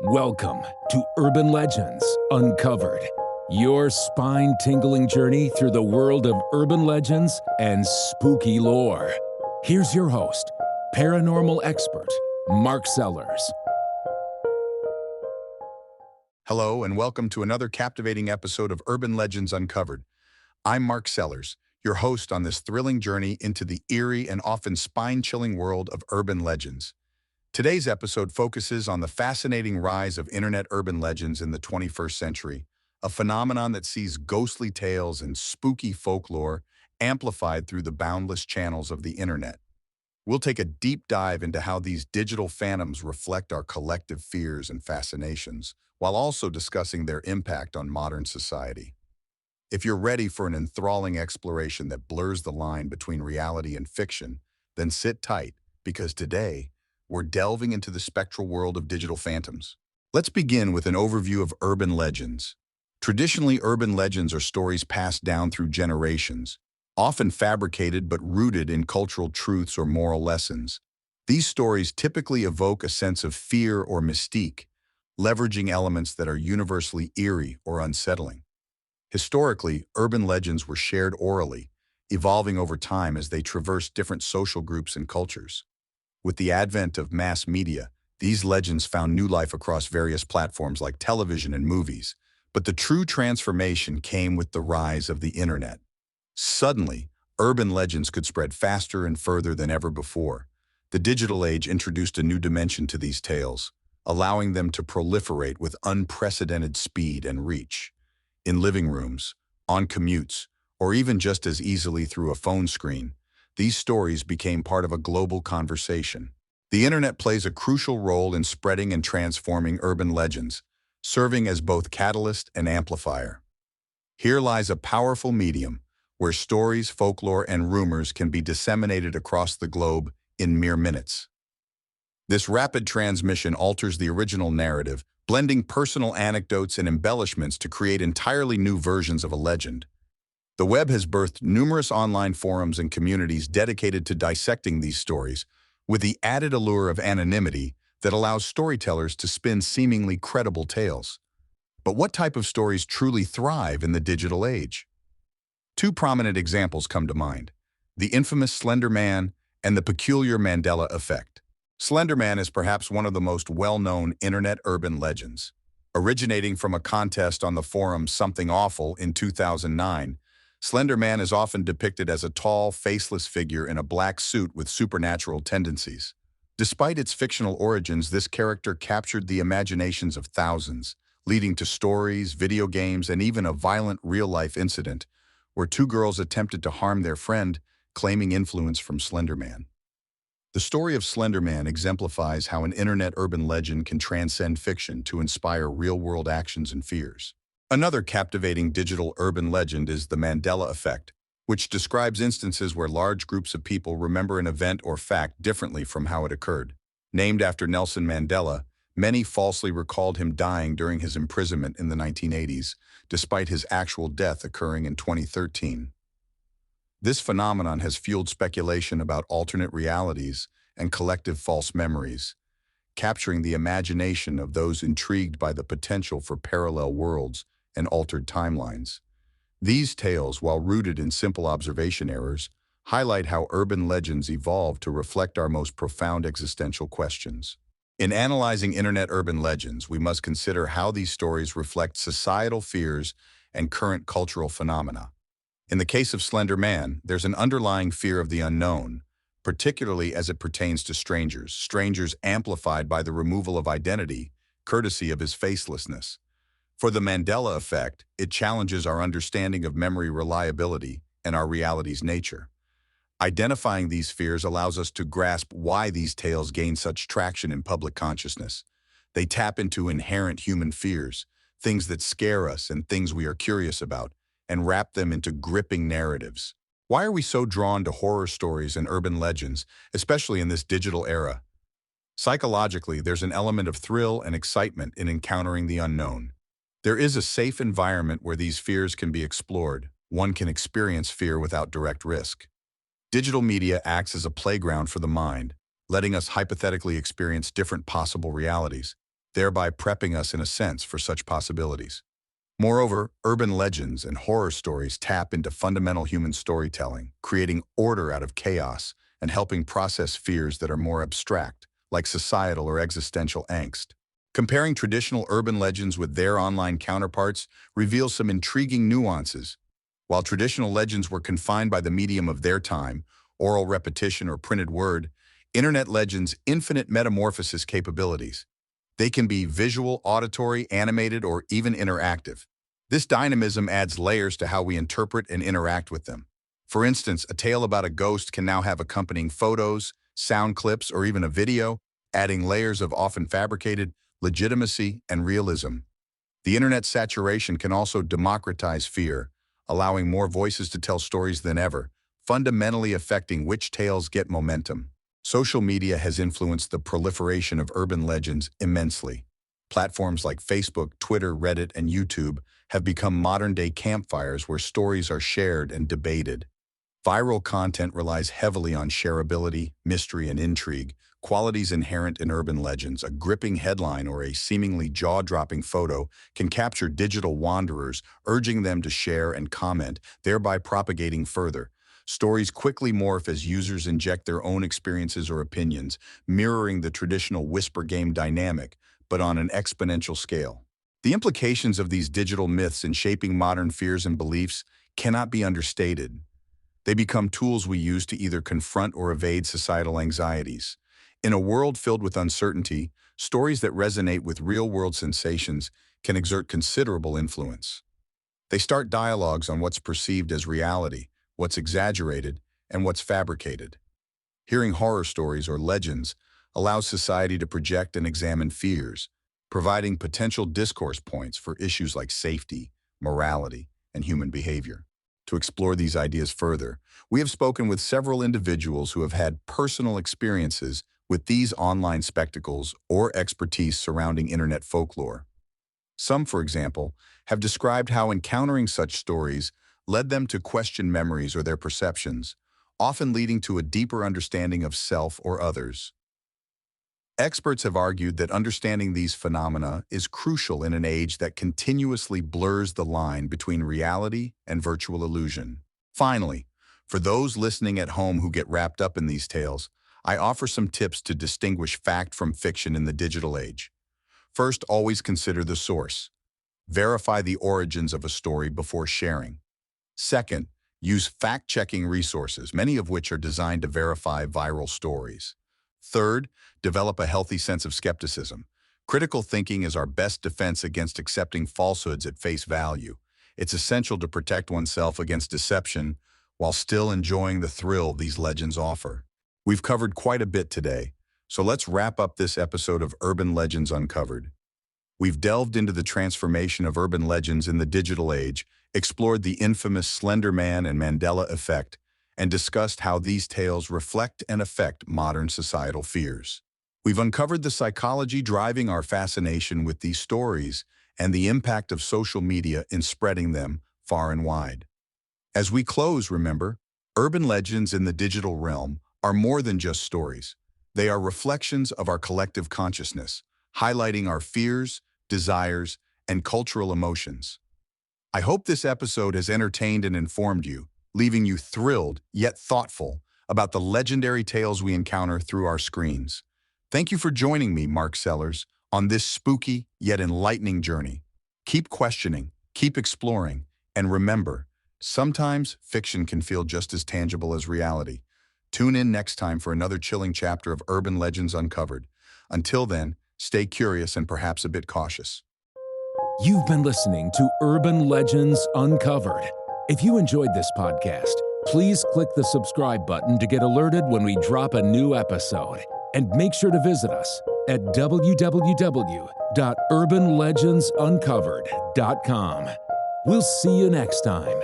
Welcome to Urban Legends Uncovered, your spine-tingling journey through the world of urban legends and spooky lore. Here's your host, paranormal expert, Mark Sellers. Hello, and welcome to another captivating episode of Urban Legends Uncovered. I'm Mark Sellers, your host on this thrilling journey into the eerie and often spine-chilling world of urban legends. Today's episode focuses on the fascinating rise of internet urban legends in the 21st century, a phenomenon that sees ghostly tales and spooky folklore amplified through the boundless channels of the internet. We'll take a deep dive into how these digital phantoms reflect our collective fears and fascinations, while also discussing their impact on modern society. If you're ready for an enthralling exploration that blurs the line between reality and fiction, then sit tight, because today, we're delving into the spectral world of digital phantoms. Let's begin with an overview of urban legends. Traditionally, urban legends are stories passed down through generations, often fabricated but rooted in cultural truths or moral lessons. These stories typically evoke a sense of fear or mystique, leveraging elements that are universally eerie or unsettling. Historically, urban legends were shared orally, evolving over time as they traversed different social groups and cultures. With the advent of mass media, these legends found new life across various platforms like television and movies. But the true transformation came with the rise of the internet. Suddenly, urban legends could spread faster and further than ever before. The digital age introduced a new dimension to these tales, allowing them to proliferate with unprecedented speed and reach. In living rooms, on commutes, or even just as easily through a phone screen, these stories became part of a global conversation. The internet plays a crucial role in spreading and transforming urban legends, serving as both catalyst and amplifier. Here lies a powerful medium where stories, folklore, and rumors can be disseminated across the globe in mere minutes. This rapid transmission alters the original narrative, blending personal anecdotes and embellishments to create entirely new versions of a legend. The web has birthed numerous online forums and communities dedicated to dissecting these stories, with the added allure of anonymity that allows storytellers to spin seemingly credible tales. But what type of stories truly thrive in the digital age? Two prominent examples come to mind: the infamous Slender Man and the peculiar Mandela Effect. Slender Man is perhaps one of the most well-known internet urban legends. Originating from a contest on the forum Something Awful in 2009, Slender Man is often depicted as a tall, faceless figure in a black suit with supernatural tendencies. Despite its fictional origins, this character captured the imaginations of thousands, leading to stories, video games, and even a violent real-life incident where two girls attempted to harm their friend, claiming influence from Slender Man. The story of Slender Man exemplifies how an internet urban legend can transcend fiction to inspire real-world actions and fears. Another captivating digital urban legend is the Mandela Effect, which describes instances where large groups of people remember an event or fact differently from how it occurred. Named after Nelson Mandela, many falsely recalled him dying during his imprisonment in the 1980s, despite his actual death occurring in 2013. This phenomenon has fueled speculation about alternate realities and collective false memories, capturing the imagination of those intrigued by the potential for parallel worlds and altered timelines. These tales, while rooted in simple observation errors, highlight how urban legends evolve to reflect our most profound existential questions. In analyzing internet urban legends, we must consider how these stories reflect societal fears and current cultural phenomena. In the case of Slender Man, there's an underlying fear of the unknown, particularly as it pertains to strangers amplified by the removal of identity, courtesy of his facelessness. For the Mandela Effect, it challenges our understanding of memory reliability and our reality's nature. Identifying these fears allows us to grasp why these tales gain such traction in public consciousness. They tap into inherent human fears, things that scare us and things we are curious about, and wrap them into gripping narratives. Why are we so drawn to horror stories and urban legends, especially in this digital era? Psychologically, there's an element of thrill and excitement in encountering the unknown. There is a safe environment where these fears can be explored. One can experience fear without direct risk. Digital media acts as a playground for the mind, letting us hypothetically experience different possible realities. thereby prepping us in a sense for such possibilities. Moreover, urban legends and horror stories tap into fundamental human storytelling, creating order out of chaos and helping process fears that are more abstract, like societal or existential angst. Comparing traditional urban legends with their online counterparts reveals some intriguing nuances. While traditional legends were confined by the medium of their time, oral repetition or printed word, internet legends' infinite metamorphosis capabilities. They can be visual, auditory, animated, or even interactive. This dynamism adds layers to how we interpret and interact with them. For instance, a tale about a ghost can now have accompanying photos, sound clips, or even a video, adding layers of often fabricated legitimacy and realism. The internet's saturation can also democratize fear, allowing more voices to tell stories than ever, fundamentally affecting which tales get momentum. Social media has influenced the proliferation of urban legends immensely. Platforms like Facebook, Twitter, Reddit, and YouTube have become modern-day campfires where stories are shared and debated. Viral content relies heavily on shareability, mystery, and intrigue, qualities inherent in urban legends. A gripping headline or a seemingly jaw-dropping photo can capture digital wanderers, urging them to share and comment, thereby propagating further. Stories quickly morph as users inject their own experiences or opinions, mirroring the traditional whisper game dynamic, but on an exponential scale. The implications of these digital myths in shaping modern fears and beliefs cannot be understated. They become tools we use to either confront or evade societal anxieties. In a world filled with uncertainty, stories that resonate with real-world sensations can exert considerable influence. They start dialogues on what's perceived as reality, what's exaggerated, and what's fabricated. Hearing horror stories or legends allows society to project and examine fears, providing potential discourse points for issues like safety, morality, and human behavior. To explore these ideas further, we have spoken with several individuals who have had personal experiences with these online spectacles or expertise surrounding internet folklore. Some, for example, have described how encountering such stories led them to question memories or their perceptions, often leading to a deeper understanding of self or others. Experts have argued that understanding these phenomena is crucial in an age that continuously blurs the line between reality and virtual illusion. Finally, for those listening at home who get wrapped up in these tales, I offer some tips to distinguish fact from fiction in the digital age. First, always consider the source. Verify the origins of a story before sharing. Second, use fact-checking resources, many of which are designed to verify viral stories. Third, develop a healthy sense of skepticism. Critical thinking is our best defense against accepting falsehoods at face value. It's essential to protect oneself against deception while still enjoying the thrill these legends offer. We've covered quite a bit today, so let's wrap up this episode of Urban Legends Uncovered. We've delved into the transformation of urban legends in the digital age, explored the infamous Slender Man and Mandela Effect, and discussed how these tales reflect and affect modern societal fears. We've uncovered the psychology driving our fascination with these stories and the impact of social media in spreading them far and wide. As we close, remember, urban legends in the digital realm are more than just stories. They are reflections of our collective consciousness, highlighting our fears, desires, and cultural emotions. I hope this episode has entertained and informed you, leaving you thrilled yet thoughtful about the legendary tales we encounter through our screens. Thank you for joining me, Mark Sellers, on this spooky yet enlightening journey. Keep questioning, keep exploring, and remember, sometimes fiction can feel just as tangible as reality. Tune in next time for another chilling chapter of Urban Legends Uncovered. Until then, stay curious and perhaps a bit cautious. You've been listening to Urban Legends Uncovered. If you enjoyed this podcast, please click the subscribe button to get alerted when we drop a new episode. And make sure to visit us at www.urbanlegendsuncovered.com. We'll see you next time.